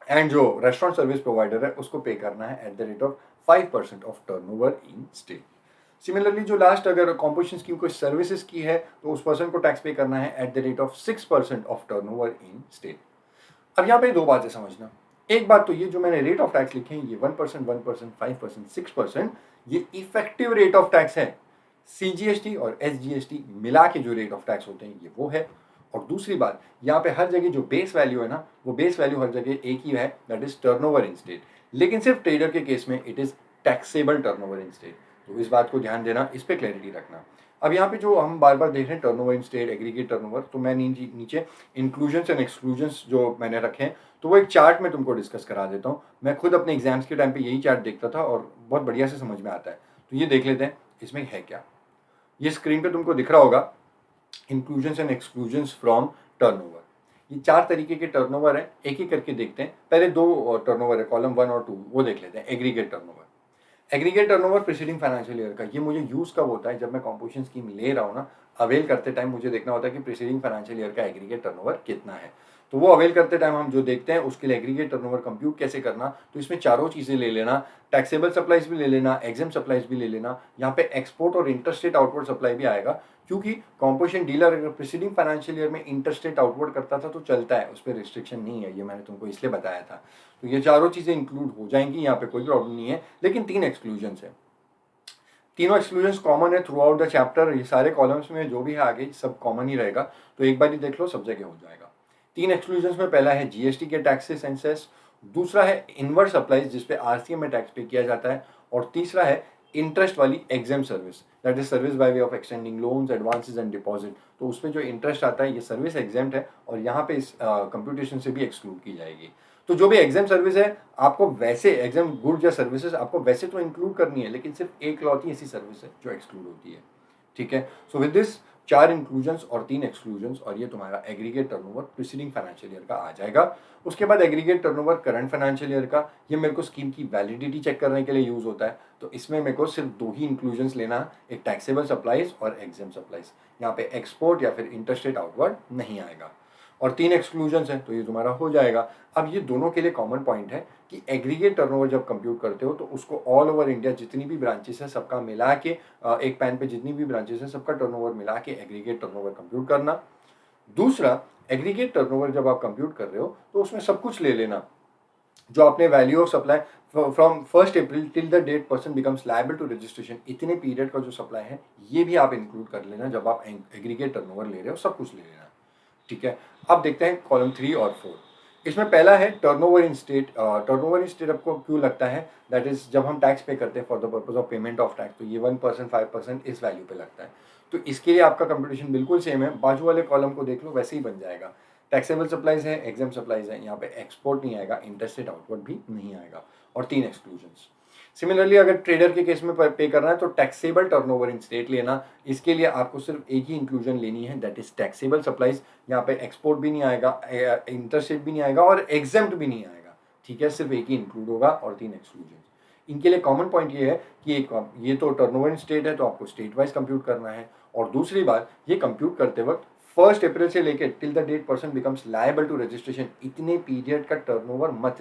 Speaker 1: and जो रेस्टोरेंट सर्विस प्रोवाइडर है उसको पे करना है at the rate of 5% of turnover in state. Similarly जो लास्ट, अगर कॉम्पोजिशन स्कीम कोई सर्विसेज की है तो उस पर्सन को टैक्स पे करना है at the rate of 6% of turnover in state. अब यहाँ पे 2 बातें समझना। एक बात तो ये जो मैंने रेट ऑफ टैक्स लिखे हैं, ये 1%, 1%, 5%, 6%, ये इफेक्टिव रेट ऑफ टैक्स है। सीजीएसटी और एसजीएसटी मिला के जो रेट ऑफ टैक्स होते हैं ये वो है। और दूसरी बात, यहाँ पे हर जगह जो बेस वैल्यू है ना, वो बेस वैल्यू हर जगह एक ही है, that is turnover in state. लेकिन सिर्फ ट्रेडर के केस में it is taxable turnover in state. तो इस बात को ध्यान देना, इस पे क्लैरिटी रखना। अब यहाँ पे जो हम बार बार देख रहे हैं turnover in state, aggregate turnover, तो मैं नीचे इंक्लूजन्स एंड एक्सक्लूजन्स जो मैंने रखे हैं, तो वो एक चार्ट में तुमको डिस्कस करा देता हूँ। मैं खुद अपने एग्जाम्स के टाइम पे यही चार्ट देखता था और बहुत बढ़िया से समझ में आता है। तो ये देख लेते हैं इसमें है क्या। ये स्क्रीन पे तुमको दिख रहा होगा, inclusions and exclusions from turnover. ये 4 तरीके के टर्नओवर है, एक एक करके देखते हैं। पहले 2 टर्नओवर है, कॉलम 1 और 2, वो देख लेते हैं। Aggregate turnover, aggregate turnover preceding financial year का, ये मुझे यूज कब होता है, जब मैं कॉम्पोजिशन स्कीम ले रहा हूँ ना, अवेल करते टाइम मुझे देखना होता है कि प्रीसीडिंग फाइनेंशियल ईयर का एग्रीगेट टर्नओवर कितना है। तो वो अवेल करते टाइम हम जो देखते हैं उसके लिए एग्रीगेट टर्नओवर कंप्यूट कैसे करना, तो इसमें चारों चीजें ले लेना, टैक्सेबल सप्लाईज भी ले लेना, एग्जाम सप्लाईज भी ले लेना। यहाँ पे एक्सपोर्ट और इंटरस्टेट आउटवर्ड सप्लाई भी आएगा, क्योंकि कॉम्पोजिशन डीलर अगर प्रीसीडिंग फाइनेंशियल ईयर में इंटरस्टेट आउटवर्ड करता था तो चलता है, उस पर रिस्ट्रिक्शन नहीं है, ये मैंने तुमको इसलिए बताया था। तो ये चारों चीजें इंक्लूड हो जाएंगी, यहाँ पे कोई प्रॉब्लम नहीं है। लेकिन 3 एक्सक्लूजन है, तीनों एक्सक्लूजन्स कॉमन है थ्रू आउट द चैप्टर। ये सारे कॉलम्स में जो भी है आगे सब कॉमन ही रहेगा, तो एक बार ही देख लो, सब जगह हो जाएगा। 3 एक्सक्लूजन्स में पहला है जीएसटी के टैक्सेस एंड सेस, दूसरा है इनवर्ड सप्लाईज जिसपे आरसीएम में टैक्स पे किया जाता है, और तीसरा है इंटरेस्ट वाली exempt service, that is service by way of extending loans, advances and deposit. तो उसमें जो इंटरेस्ट आता है ये सर्विस एग्जाम्प्ट है, और यहाँ पे इस कंप्यूटेशन से भी एक्सक्लूड की जाएगी। तो जो भी एग्जाम सर्विस है आपको वैसे, एग्जाम गुड्स या सर्विसेज आपको वैसे तो इंक्लूड करनी है, लेकिन सिर्फ एक लौती ऐसी सर्विस है जो एक्सक्लूड होती है। ठीक है, सो विद दिस 4 इंक्लूजन्स और 3 एक्सक्लूजन्स, और ये तुम्हारा aggregate turnover preceding financial year का आ जाएगा। उसके बाद aggregate turnover current financial year का, ये मेरे को स्कीम की वैलिडिटी चेक करने के लिए यूज होता है। तो इसमें मेरे को सिर्फ 2 ही इंक्लूजन्स लेना, एक टैक्सेबल सप्लाईज और एग्जाम सप्लाईज। यहाँ पे एक्सपोर्ट या फिर इंटरस्टेट आउटवर्ड नहीं आएगा, और 3 एक्सक्लूजन्स हैं, तो ये तुम्हारा हो जाएगा। अब ये दोनों के लिए कॉमन पॉइंट है कि एग्रीगेट टर्नओवर जब कंप्यूट करते हो तो उसको ऑल ओवर इंडिया जितनी भी ब्रांचेस है सबका मिला के, एक पैन पे जितनी भी ब्रांचेस है सबका टर्नओवर मिला के एग्रीगेट टर्नओवर कंप्यूट करना। दूसरा, एग्रीगेट टर्नओवर जब आप कंप्यूट कर रहे हो तो उसमें सब कुछ ले लेना जो आपने value of supply from 1 April till the date person becomes liable to registration, इतने पीरियड का जो सप्लाई है ये भी आप इंक्लूड कर लेना जब आप एग्रीगेट टर्नओवर ले रहे हो, सब कुछ ले लेना। ठीक है, अब देखते हैं कॉलम 3 और 4। इसमें पहला है turnover in state. Turnover in state आपको क्यों लगता है? दैट इज जब हम टैक्स पे करते हैं for the purpose of payment of tax, तो ये 1%, 5% इस वैल्यू पे लगता है। तो इसके लिए आपका कंप्यूटेशन बिल्कुल सेम है, बाजू वाले कॉलम को देख लो वैसे ही बन जाएगा। टैक्सेबल सप्लाईज है, एग्जाम सप्लाईज है, यहाँ पे एक्सपोर्ट नहीं आएगा, इंटरस्टेट आउटवर्ड भी नहीं आएगा, और 3 एक्सक्लूजन्स। सिमिलरली अगर ट्रेडर के केस में पे करना है तो टैक्सेबल टर्नओवर इन स्टेट लेना, इसके लिए आपको सिर्फ एक ही इंक्लूजन लेनी है, दैट इज टैक्सेबल सप्लाईज। यहाँ पे एक्सपोर्ट भी नहीं आएगा, इंटरस्टेट भी नहीं आएगा, और एग्जेम्प्ट भी नहीं आएगा। ठीक है, सिर्फ एक ही इंक्लूड होगा और 3 एक्सक्लूजन। इनके लिए कॉमन पॉइंट ये है कि ये तो टर्नओवर इन स्टेट है, तो आपको स्टेट वाइज कंप्यूट करना है। और दूसरी बात, ये कंप्यूट करते वक्त 1 अप्रैल से लेके till the date person becomes liable to registration, इतने पीरियड का टर्नओवर मत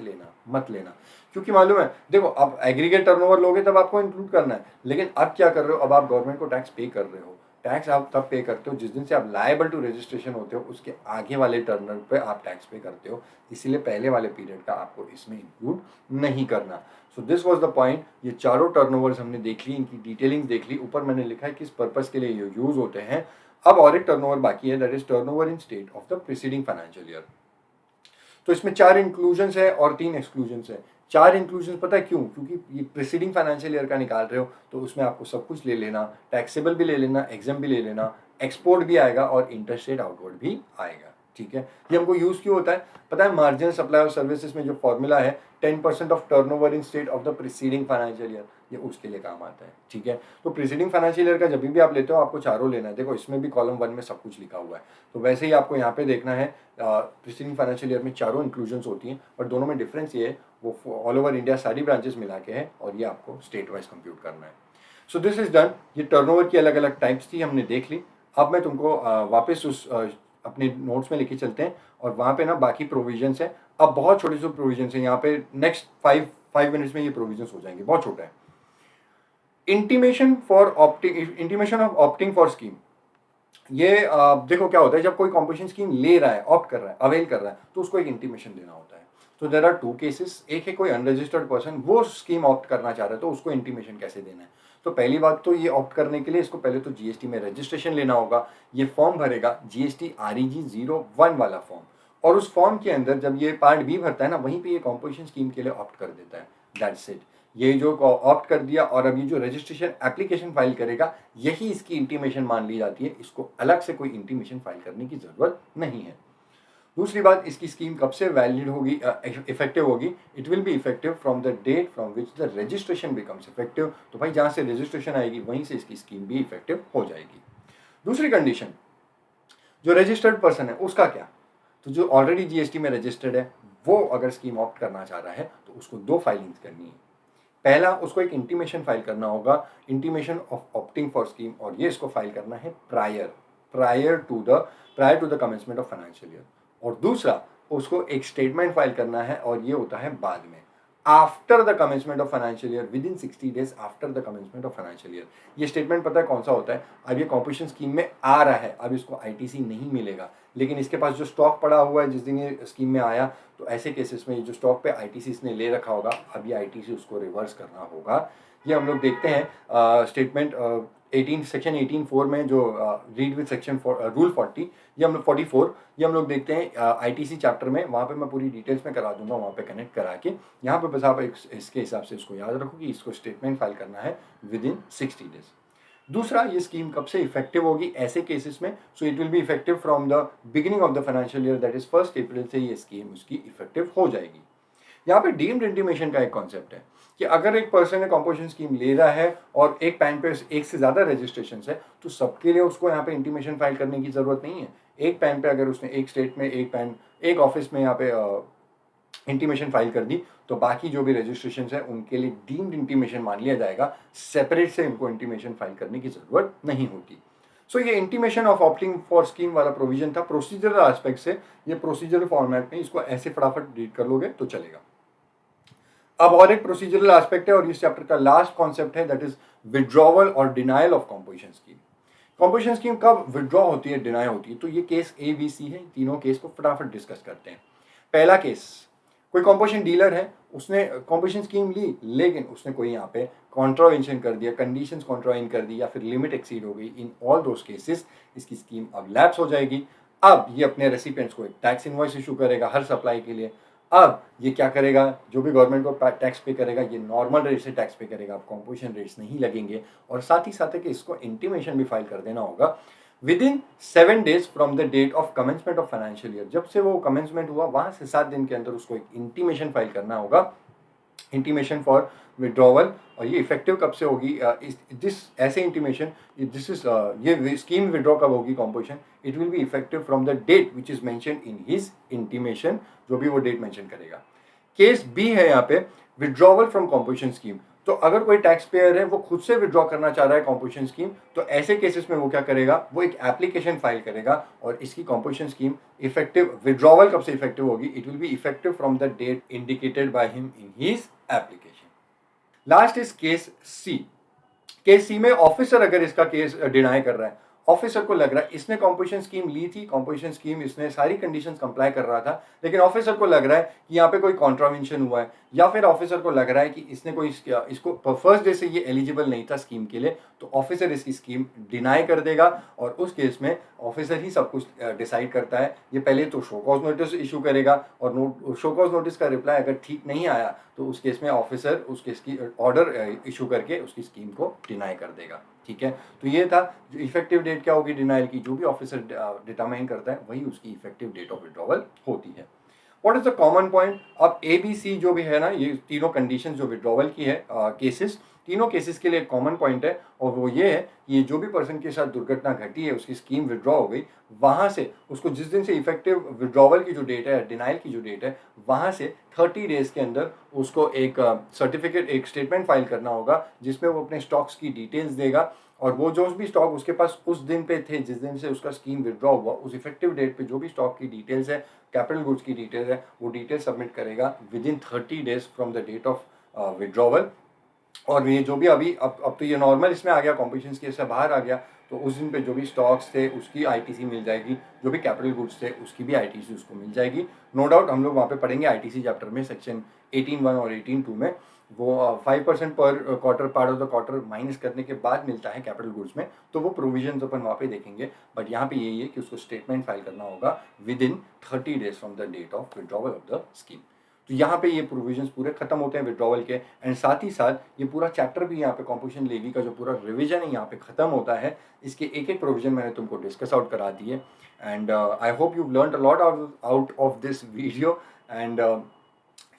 Speaker 1: लेना। क्योंकि मालूम है, देखो आप एग्रीगेट टर्नओवर लोगे तब आपको इंक्लूड करना है, लेकिन अब क्या कर रहे हो, अब आप गवर्नमेंट को टैक्स पे कर रहे हो। टैक्स आप तब पे करते हो जिस दिन से आप लायबल टू रजिस्ट्रेशन होते हो, उसके आगे वाले टर्नर पे आप टैक्स पे करते हो, इसीलिए पहले वाले पीरियड का आपको इसमें इंक्लूड नहीं करना। So this was the point. ये चारों टर्नओवर्स हमने देख ली, इनकी डिटेलिंग देख ली, ऊपर मैंने लिखा है किस पर्पस के लिए ये यूज होते हैं। अब और एक टर्नओवर बाकी है, that is turnover in state of the preceding financial year. तो इसमें 4 इंक्लूजन्स है और 3 एक्सक्लूजन्स है। 4 इंक्लूजन्स पता है क्यों? क्योंकि ये प्रीसीडिंग फाइनेंशियल ईयर का निकाल रहे हो, तो उसमें आपको सब कुछ ले लेना, टैक्सेबल भी ले लेना, एग्जाम भी ले लेना, एक्सपोर्ट भी आएगा और इंटरस्टेट आउटवर्ड भी आएगा। ठीक है, ये हमको यूज क्यों होता है पता है? मार्जिनल सप्लाई ऑफ सर्विसेज में जो फॉर्मूला है 10% of turnover in state of the preceding financial year, ये उसके लिए काम आता है। ठीक है, तो प्रीसीडिंग फाइनेंशियल ईयर का जब भी आप लेते हो आपको चारों लेना है। देखो इसमें भी कॉलम 1 में सब कुछ लिखा हुआ है, तो वैसे ही आपको यहाँ पे देखना है। प्रीसीडिंग फाइनेंशियल ईयर में चारों इंक्लूजन्स होती हैं, और दोनों में डिफरेंस ये है वो ऑल ओवर इंडिया सारी ब्रांचेस मिला के है, और ये आपको स्टेट वाइज कंप्यूट करना है। So this is done. ये टर्नओवर की अलग अलग टाइप्स थी, हमने देख ली। अब मैं तुमको वापस उस अपने नोट्स में लेके चलते हैं, और वहाँ पे ना बाकी प्रोविजंस है। अब बहुत छोटे छोटे प्रोविजंस हैं यहाँ पे, नेक्स्ट 5 मिनट्स में ये प्रोविजंस हो जाएंगे, बहुत छोटा है। Intimation of opting for scheme. ये देखो क्या होता है, जब कोई कॉम्पिटिशन स्कीम ले रहा है, ऑप्ट कर रहा है, अवेल कर रहा है, तो उसको एक इंटीमेशन देना होता है। तो देयर आर 2 केसेस। एक है कोई अनरजिस्टर्ड पर्सन, वो स्कीम ऑप्ट करना चाह रहा है, तो उसको इंटीमेशन कैसे देना है? तो पहली बात तो ये ऑप्ट करने के लिए इसको पहले तो जीएसटी में रजिस्ट्रेशन लेना होगा। ये फॉर्म भरेगा, जीएसटी REG 01 वाला फॉर्म, और उस फॉर्म के अंदर जब ये पार्ट बी भरता है ना, वहीं पे ये कॉम्पिटिशन स्कीम के लिए ऑप्ट कर देता है। That's it. ये जो ऑप्ट कर दिया, और अब ये जो रजिस्ट्रेशन एप्लीकेशन फाइल करेगा, यही इसकी इंटीमेशन मान ली जाती है। इसको अलग से कोई इंटीमेशन फाइल करने की जरूरत नहीं है। दूसरी बात, इसकी स्कीम कब से वैलिड होगी, इफेक्टिव होगी? It will be effective from the date from which the registration becomes effective. तो भाई जहां से रजिस्ट्रेशन आएगी वहीं से इसकी स्कीम भी इफेक्टिव हो जाएगी। दूसरी कंडीशन, जो रजिस्टर्ड पर्सन है उसका क्या? तो जो ऑलरेडी जीएसटी में रजिस्टर्ड है, वो अगर स्कीम ऑप्ट करना चाह रहा है तो उसको 2 फाइलिंग्स करनी है। पहला, उसको एक इंटीमेशन फाइल करना होगा, intimation of opting for scheme, और ये इसको फाइल करना है prior to the commencement of financial year. और दूसरा, उसको एक स्टेटमेंट फाइल करना है, और ये होता है बाद में, after the commencement of financial year, with in 60 days after the commencement of financial year. ये स्टेटमेंट पता है कौन सा होता है? अब ये कॉम्पिटिशन स्कीम में आ रहा है, अब इसको आईटीसी नहीं मिलेगा, लेकिन इसके पास जो स्टॉक पड़ा हुआ है जिस दिन ये स्कीम में आया, तो ऐसे केसेस में ये जो स्टॉक पे आईटीसी इसने ले रखा होगा, अब ये आईटीसी उसको रिवर्स करना होगा। ये हम लोग देखते हैं स्टेटमेंट 18 सेक्शन 18(4) में जो रीड विद सेक्शन रूल 40, ये हम लोग 44, ये हम लोग देखते हैं आईटीसी चैप्टर में। वहाँ पे मैं पूरी डिटेल्स में करा दूंगा, वहाँ पे कनेक्ट करा के। यहाँ पे बस आप इसके हिसाब से इसको याद रखो कि इसको स्टेटमेंट फाइल करना है विद इन 60 डेज। दूसरा, ये स्कीम कब से इफेक्टिव होगी ऐसे केसेस में? So it will be effective from the beginning of the financial year, that is 1 अप्रैल से ये स्कीम उसकी इफेक्टिव हो जाएगी। यहाँ पे डीम्ड इंटीमेशन का एक कॉन्सेप्ट है कि अगर एक पर्सन ने कॉम्पोजिशन स्कीम ले रहा है और एक पैन पे एक से ज़्यादा रजिस्ट्रेशन है, तो सबके लिए उसको यहाँ पे इंटीमेशन फाइल करने की ज़रूरत नहीं है। एक पैन पे अगर उसने एक स्टेट में एक ऑफिस में यहाँ पे इंटीमेशन फाइल कर दी, तो बाकी जो भी रजिस्ट्रेशन है उनके लिए डीम्ड इंटीमेशन मान लिया जाएगा, सेपरेट से इनको इंटीमेशन फाइल करने की ज़रूरत नहीं होती। सो ये intimation of opting for scheme वाला प्रोविजन था प्रोसीजरल एस्पेक्ट से। ये प्रोसीजरल फॉर्मेट में, इसको ऐसे फटाफट रीड कर लोगे तो चलेगा। अब और एक प्रोसीजरल एस्पेक्ट है, और इस चैप्टर का लास्ट कॉन्सेप्ट है, दैट इज विड्रॉवल और denial of composition scheme. Composition scheme कब विड्रॉ होती है, डिनाई होती है? तो ये केस ABC है, तीनों केस को फटाफट डिस्कस करते हैं। पहला केस, कोई कॉम्पोजिशन डीलर है, उसने कॉम्पोजिशन स्कीम ली, लेकिन उसने कोई यहाँ पे कॉन्ट्रावेंशन कर दिया, कंडीशंस कॉन्ट्राइन कर दी, या फिर लिमिट एक्सीड हो गई। इन ऑल दोस केसेस इसकी स्कीम अब लैप्स हो जाएगी। अब ये अपने रेसिपिएंट्स को एक टैक्स इनवॉइस इशू करेगा हर सप्लाई के लिए। अब ये क्या करेगा, जो भी गवर्नमेंट को टैक्स पे करेगा ये नॉर्मल रेट से टैक्स पे करेगा, अब कंपोजिशन रेट्स नहीं लगेंगे। और साथ ही साथ है कि इसको इंटीमेशन भी फाइल कर देना होगा within 7 days from the date of commencement of financial year. जब से वो कमेंसमेंट हुआ वहां से 7 दिन के अंदर उसको एक इंटीमेशन फाइल करना होगा, इंटीमेशन फॉर विड्रॉवल। और ये इफेक्टिव कब से होगी, ऐसे इंटीमेशन, दिस इज ये स्कीम विड्रॉ कब होगी composition, it will be effective from the date which is mentioned in his intimation, जो भी वो डेट मेंशन करेगा। केस बी है यहाँ पे विड्रॉवल फ्रॉम कंपोजिशन स्कीम। तो अगर कोई टैक्स पेयर है वो खुद से विड्रॉ करना चाह रहा है कंपोजिशन स्कीम, तो ऐसे केसेस में वो क्या करेगा, वो एक एप्लीकेशन फाइल करेगा और इसकी कंपोजिशन स्कीम इफेक्टिव, विड्रॉवल कब से इफेक्टिव होगी, it will be effective from the date indicated by him in his application. Last is case C. Case C में ऑफिसर अगर इसका केस डिनाई कर रहा है, ऑफिसर को लग रहा है इसने कंपोजिशन स्कीम ली थी, कंपोजिशन स्कीम इसने सारी कंडीशंस कंप्लाई कर रहा था, लेकिन ऑफिसर को लग रहा है कि यहाँ पे कोई कॉन्ट्रावेंशन हुआ है, या फिर ऑफिसर को लग रहा है कि इसने कोई इसको फर्स्ट डे से ये एलिजिबल नहीं था स्कीम के लिए, तो ऑफिसर इसकी स्कीम डिनाई कर देगा। और उस केस में ऑफिसर ही सब कुछ डिसाइड करता है। ये पहले तो शो कॉज नोटिस इशू करेगा और शो कॉज नोटिस का रिप्लाई अगर ठीक नहीं आया तो उस केस में ऑफिसर उस केस की ऑर्डर इशू करके उसकी स्कीम को डिनाई कर देगा। ठीक है, तो ये था जो इफेक्टिव डेट क्या होगी डिनाइल की, जो भी ऑफिसर डिटरमाइन करता है वही उसकी इफेक्टिव डेट ऑफ विड्रॉवल होती है। What is the common point, अब ए बी सी जो भी है ना, ये तीनों कंडीशन जो विड्रॉवल की है केसेस, तीनों केसेस के लिए एक कॉमन पॉइंट है, और वो ये है कि ये जो भी पर्सन के साथ दुर्घटना घटी है, उसकी स्कीम विड्रॉ हो गई, वहां से उसको जिस दिन से इफेक्टिव विड्रॉवल की जो डेट है, डिनाइल की जो डेट है, वहां से 30 डेज के अंदर उसको एक सर्टिफिकेट, एक स्टेटमेंट फाइल करना होगा जिसमें वो अपने स्टॉक्स की डिटेल्स देगा, और वो जो भी स्टॉक उसके पास उस दिन पे थे जिस दिन से उसका स्कीम विड्रॉ हुआ, उस इफेक्टिव डेट पे जो भी स्टॉक की डिटेल्स है, कैपिटल गुड्स की डिटेल्स है, वो डिटेल सबमिट करेगा within 30 days from the date of withdrawal. और ये जो भी अभी अब तो ये नॉर्मल इसमें आ गया, कॉम्पिटिशन केस से बाहर आ गया, तो उस दिन पे जो भी स्टॉक्स थे उसकी आईटीसी मिल जाएगी, जो भी कैपिटल गुड्स थे उसकी भी आईटीसी उसको मिल जाएगी। नो डाउट हम लोग वहाँ पे पढ़ेंगे आईटीसी चैप्टर में सेक्शन 18(1) और 18(2) में, वो 5% पर quarter, part of the quarter minus करने के बाद मिलता है कैपिटल गुड्स में, तो वो प्रोविजन अपन वहाँ पे देखेंगे। बट यहाँ पे यही है कि उसको स्टेटमेंट फाइल करना होगा within 30 days from the date of withdrawal of the scheme. तो यहाँ पे ये प्रोविजंस पूरे खत्म होते हैं विड्रॉवल के, एंड साथ ही साथ ये पूरा चैप्टर भी यहाँ पे कंपोजिशन लेवी का जो पूरा रिवीजन है यहाँ पे खत्म होता है। इसके एक एक प्रोविजन मैंने तुमको डिस्कस आउट करा दिए, and I hope you learn a lot out of this video, and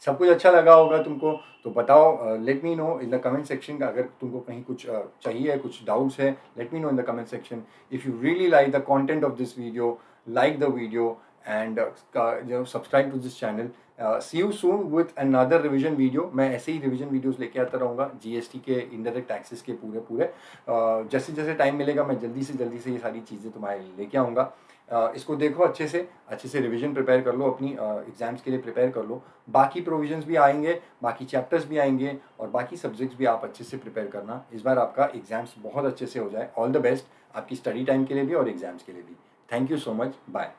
Speaker 1: सब कुछ अच्छा लगा होगा तुमको, तो बताओ, let me know in the comment section. अगर तुमको कहीं कुछ चाहिए, कुछ डाउट्स है, let me know in the comment section. If you really like the content of this video, like the video and subscribe to this channel. See you soon with another revision video. मैं ऐसे ही revision videos लेके आता रहूँगा, GST के, indirect taxes के पूरे जैसे जैसे टाइम मिलेगा मैं जल्दी से ये सारी चीज़ें तुम्हारे लिए लेके आऊँगा। इसको देखो अच्छे से रिवीजन प्रिपेयर कर लो, अपनी एग्जाम्स के लिए प्रिपेयर कर लो। बाकी प्रोविजंस भी आएंगे, बाकी चैप्टर्स भी आएंगे, और बाकी सब्जेक्ट्स भी आप अच्छे से प्रिपेयर करना। इस बार आपका एग्जाम्स बहुत अच्छे से हो जाए। ऑल द बेस्ट आपकी स्टडी टाइम के लिए भी और एग्जाम्स के लिए भी। Thank you so much, bye.